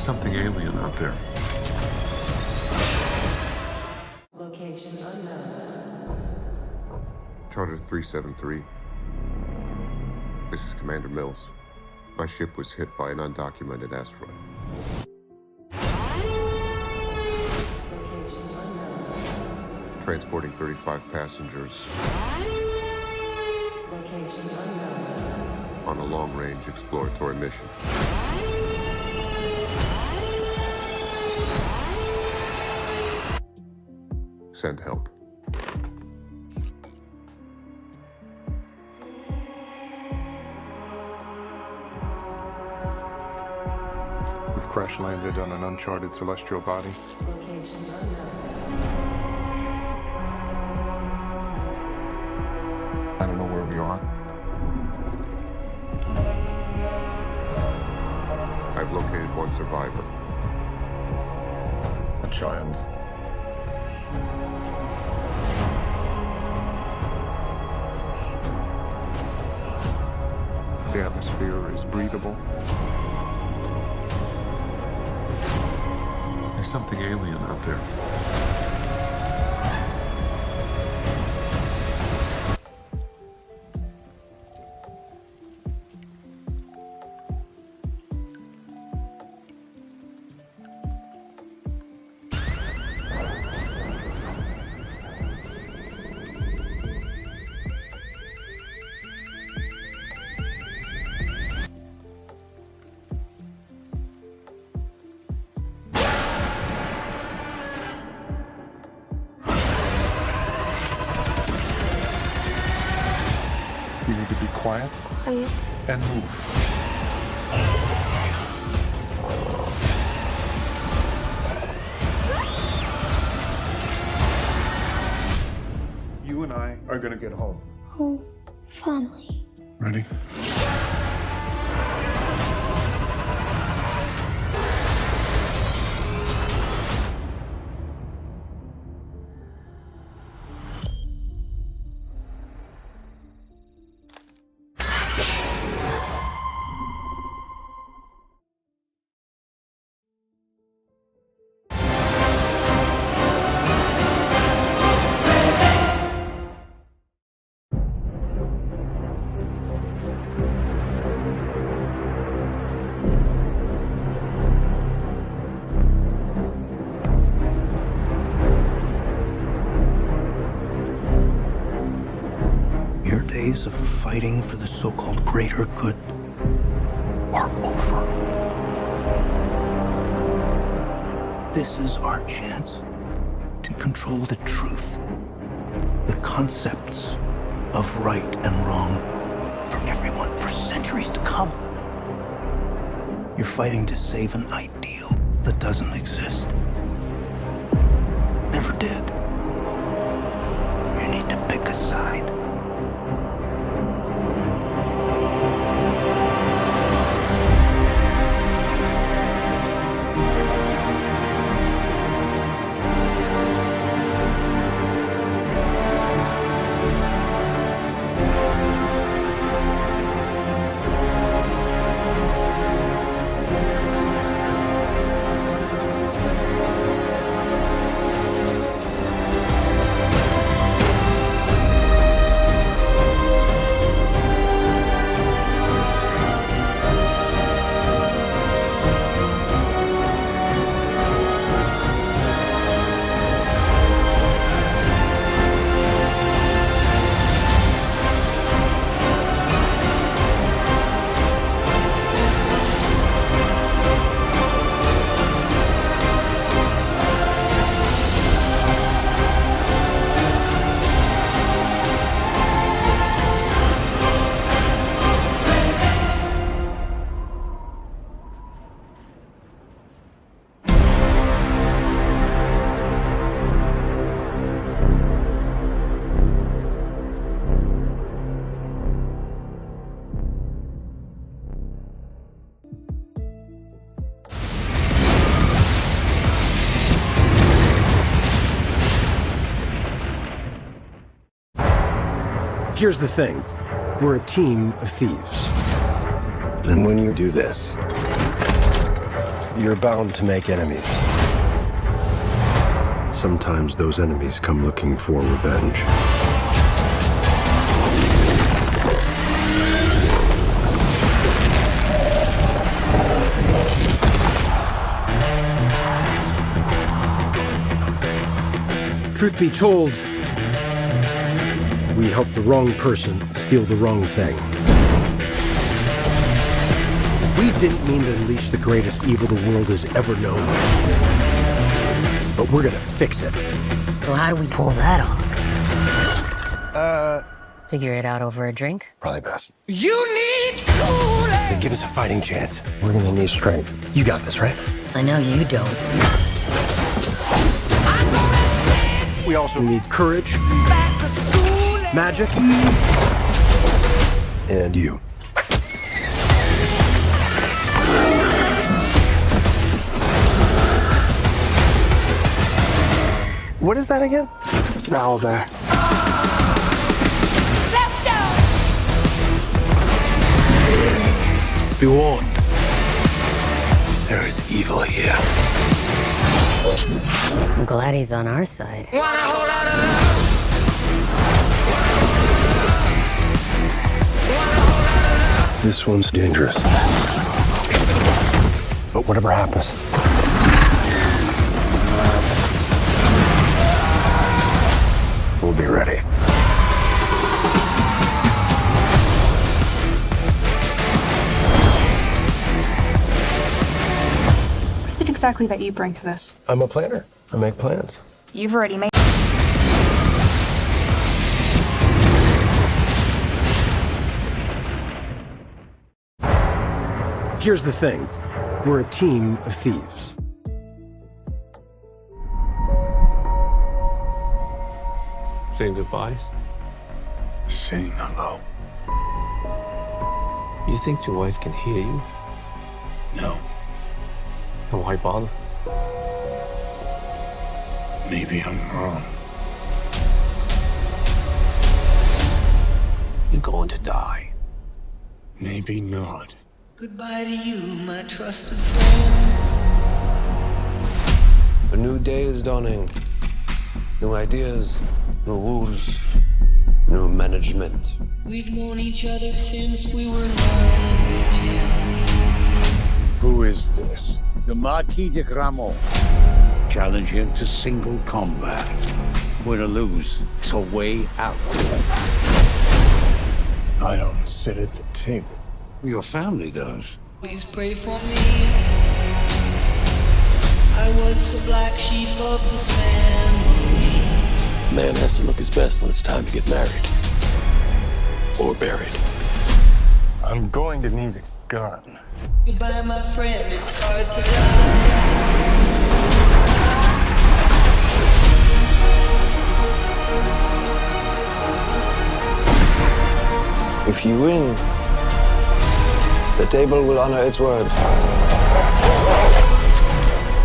something alien out there. Location unknown. Charter 373. This is Commander Mills. My ship was hit by an undocumented asteroid. Location unknown. Transporting 35 passengers Location unknown. on a long-range exploratory mission. Send help. We've crash landed on an uncharted celestial body. Location unknown. I don't know where we are. I've located one survivor. A child. The atmosphere is breathable. There's something alien out there. You need to be quiet Quiet. and move. You and I are gonna get home. Oh, family. Ready? Your days of fighting for the so-called greater good are over. This is our chance to control the truth, the concepts of right and wrong for everyone for centuries to come. You're fighting to save an ideal that doesn't exist. Never did. You need to pick a side. Here's the thing. We're a team of thieves. And when you do this, you're bound to make enemies. Sometimes those enemies come looking for revenge. Truth be told, we helped the wrong person steal the wrong thing. We didn't mean to unleash the greatest evil the world has ever known. But we're gonna fix it. So how do we pull that off? Figure it out over a drink? Probably best. To give us a fighting chance, we're gonna need strength. You got this, right? I know you don't. We also need courage, magic, and you. What is that again? It's an owlbear. Be warned. There is evil here. I'm glad he's on our side. This one's dangerous. But whatever happens, we'll be ready. What is it exactly that you bring to this? I'm a planner. I make plans. You've already made. Here's the thing. We're a team of thieves. Saying goodbyes? Saying hello. You think your wife can hear you? No. Then why bother? Maybe I'm wrong. You're going to die. Maybe not. Goodbye to you, my trusted friend. A new day is dawning. New ideas, new rules, new management. We've known each other since we were 9 or 10. Who is this? The Marquis de Gramont. Challenge him to single combat. Win or lose, it's a way out. I don't sit at the table. Your family does. Please pray for me. I was the black sheep of the family. Man has to look his best when it's time to get married. Or buried. I'm going to need a gun. Goodbye, my friend, it's hard to die. If you win, the table will honor its word.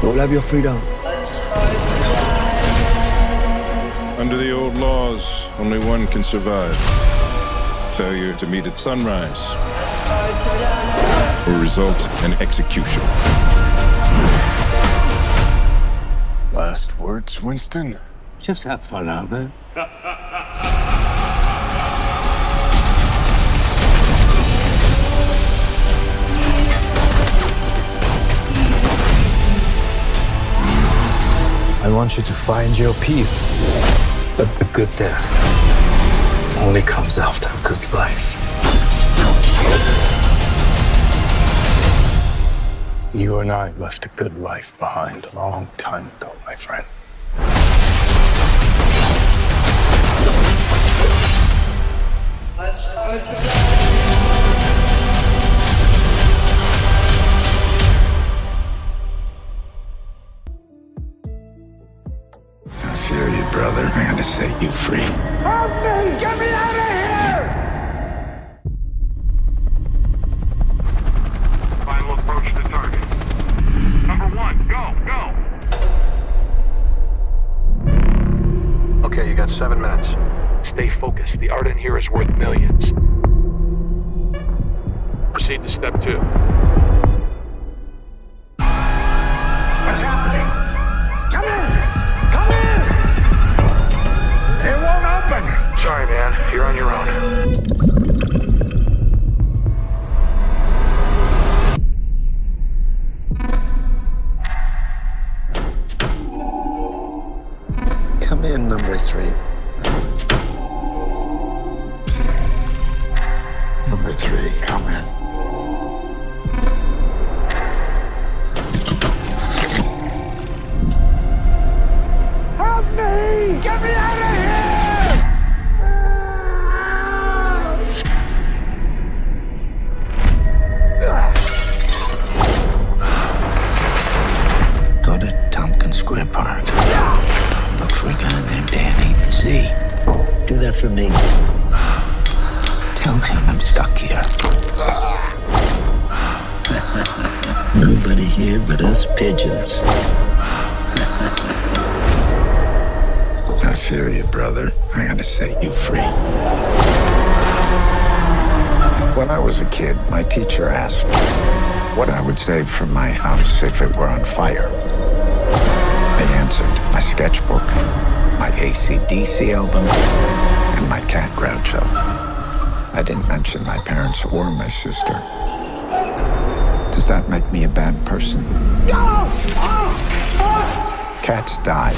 You'll have your freedom. It's hard to die. Under the old laws, only one can survive. Failure to meet at sunrise It's hard to die. will result in execution. Last words, Winston? Just have fun out there. I want you to find your peace. But a good death only comes after a good life. You and I left a good life behind a long time ago, my friend. It's hard to die. I fear you, brother. I'm gonna set you free. Help me! Get me out of here! Final approach to target. Number 1, go! Okay, you got 7 minutes. Stay focused. The art in here is worth millions. Proceed to step 2. You're on your own. Come in, number 3. Number 3, come in. Help me! Get me out of here! Go to Tompkins Square Park. Look for a guy named Danny. See? Do that for me. Tell him I'm stuck here. Nobody here but us pigeons. I feel you, brother. I gotta set you free. When I was a kid, my teacher asked what I would save from my house if it were on fire. I answered my sketchbook, my AC/DC album, and my cat Groucho. I didn't mention my parents or my sister. Does that make me a bad person? Cats die.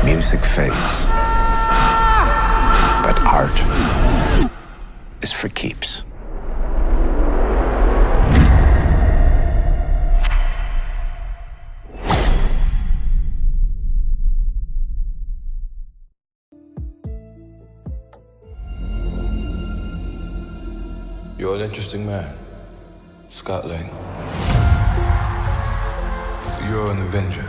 Music fades. But art is for keeps. You're an interesting man, Scott Lang. You're an Avenger.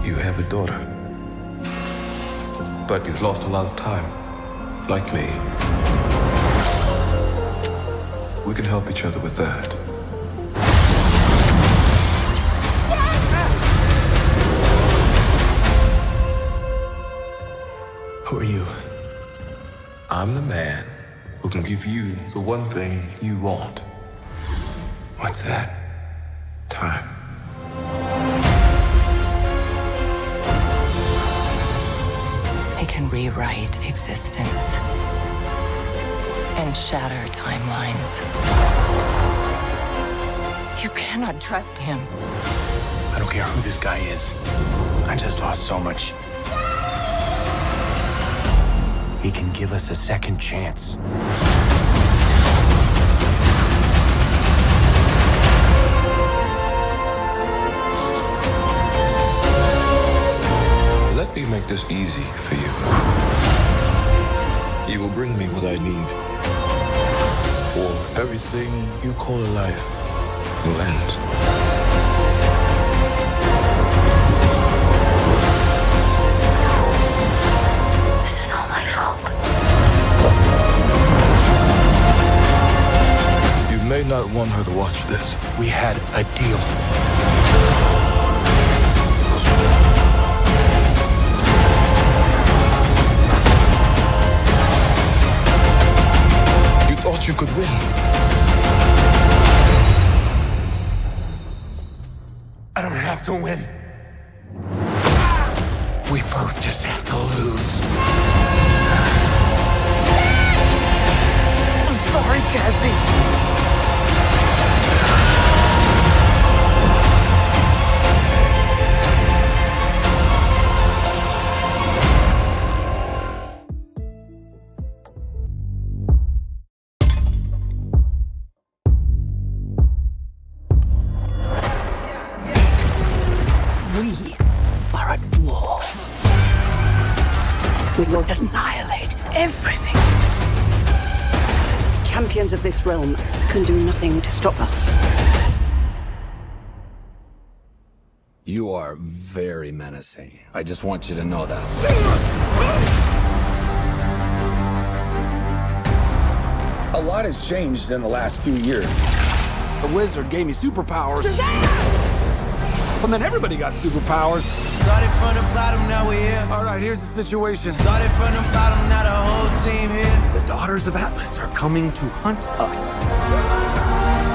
You have a daughter. But you've lost a lot of time, like me. We can help each other with that. Who are you? I'm the man who can give you the one thing you want. What's that? Time. They can rewrite existence and shatter timelines. You cannot trust him. I don't care who this guy is. I just lost so much. He can give us a second chance. Let me make this easy for you. You will bring me what I need, or everything you call a life will end. This is all my fault. You may not want her to watch this. We had a deal. Thought you could win. I don't have to win. We both just have to lose. I'm sorry, Cassie. We are at war. We will annihilate everything. Champions of this realm can do nothing to stop us. You are very menacing. I just want you to know that. A lot has changed in the last few years. The wizard gave me superpowers. And then everybody got superpowers. Started from the bottom, now we're here. All right, here's the situation. Started from the bottom, now the whole team here. The daughters of Atlas are coming to hunt us.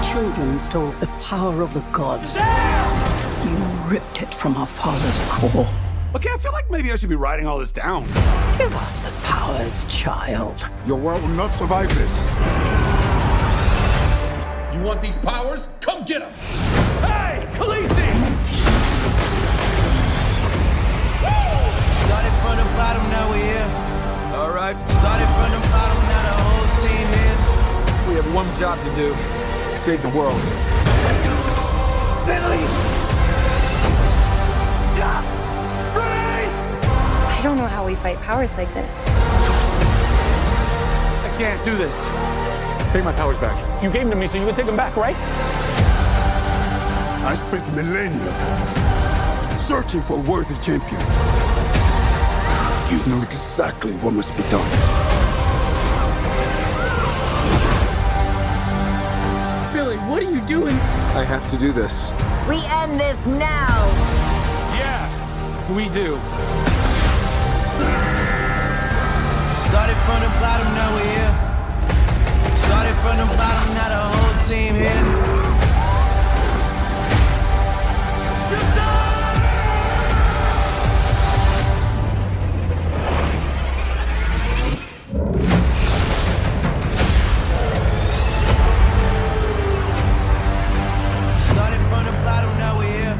Children stole the power of the gods. You ripped it from our father's core. Okay, I feel like maybe I should be writing all this down. Give us the powers, child. Your world will not survive this. You want these powers? Come get them! Hey, Khaleesi! Started from the bottom, now we're here. All right. Started from the bottom, now the whole team here. We have one job to do. Save the world. Billy! I don't know how we fight powers like this. I can't do this. Take my powers back. You gave them to me so you would take them back, right? I spent millennia searching for a worthy champion. You know exactly what must be done. Billy, what are you doing? I have to do this. We end this now. Yeah, we do. Started from the bottom, now we're here. Started from the bottom, now the whole team here. Started from the bottom, now we're here.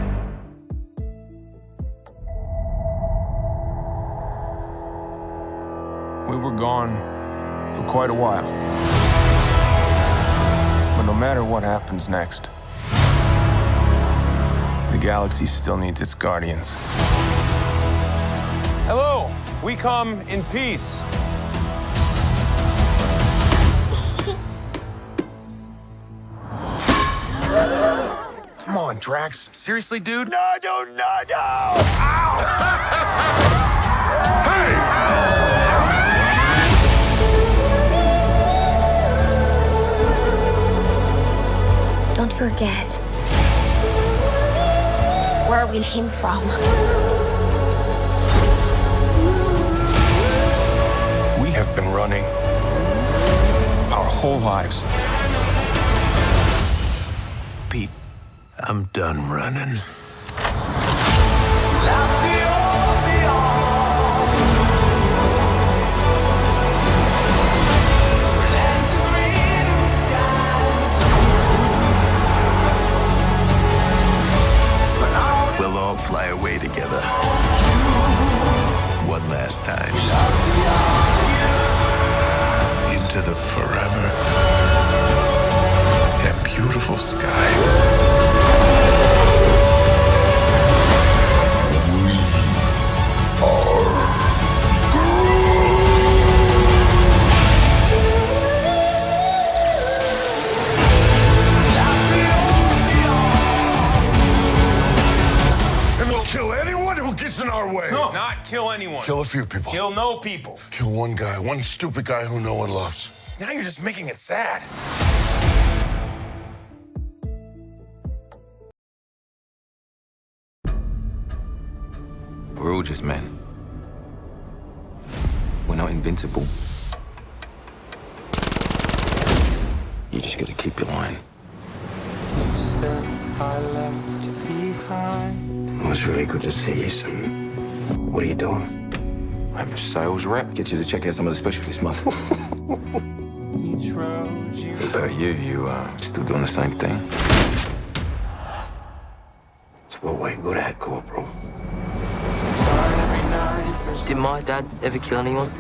We were gone for quite a while. But no matter what happens next, the galaxy still needs its guardians. Hello, we come in peace. Come on, Drax. Seriously, dude? No! Ow! Don't forget where we came from. We have been running our whole lives. Pete, I'm done running. We'll all fly away together. One last time. Into the forever and beautiful sky. And we'll kill anyone who gets in our way. No, not kill anyone. Kill a few people. Kill no people. Kill one guy, one stupid guy who no one loves. Now you're just making it sad. We're all just men. We're not invincible. You just gotta keep your line. It was really good to see you, son. What are you doing? I'm a sales rep. Get you to check out some of the specials this month. What about you? You still doing the same thing? It's what we're good at, Corporal. Did my dad ever kill anyone?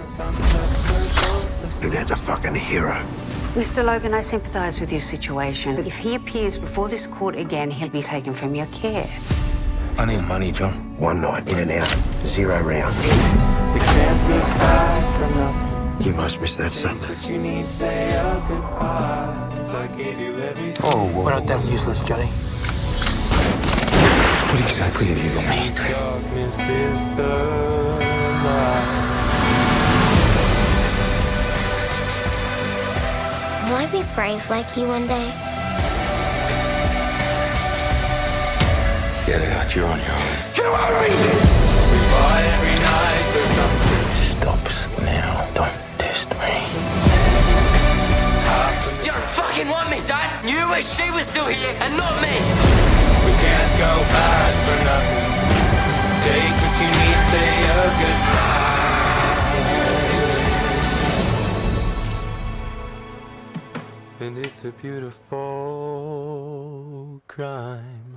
Your dad's a fucking hero. Mr. Logan, I sympathize with your situation. But if he appears before this court again, he'll be taken from your care. I need money, John. One night, in and out, 0 rounds. We can't look back from nothing. You must miss that, son. What you need, say your goodbyes. I gave you everything. Oh, whoa. We're not that useless, Johnny. What exactly have you got me? Darkness is the light. Will I be brave like you one day? Get out, you're on your own. We fight every night for something. Stops now. Don't test me. You don't fucking want me, Dad. You wish she was still here and not me. We can't go back for nothing. Take what you need. It's a beautiful crime.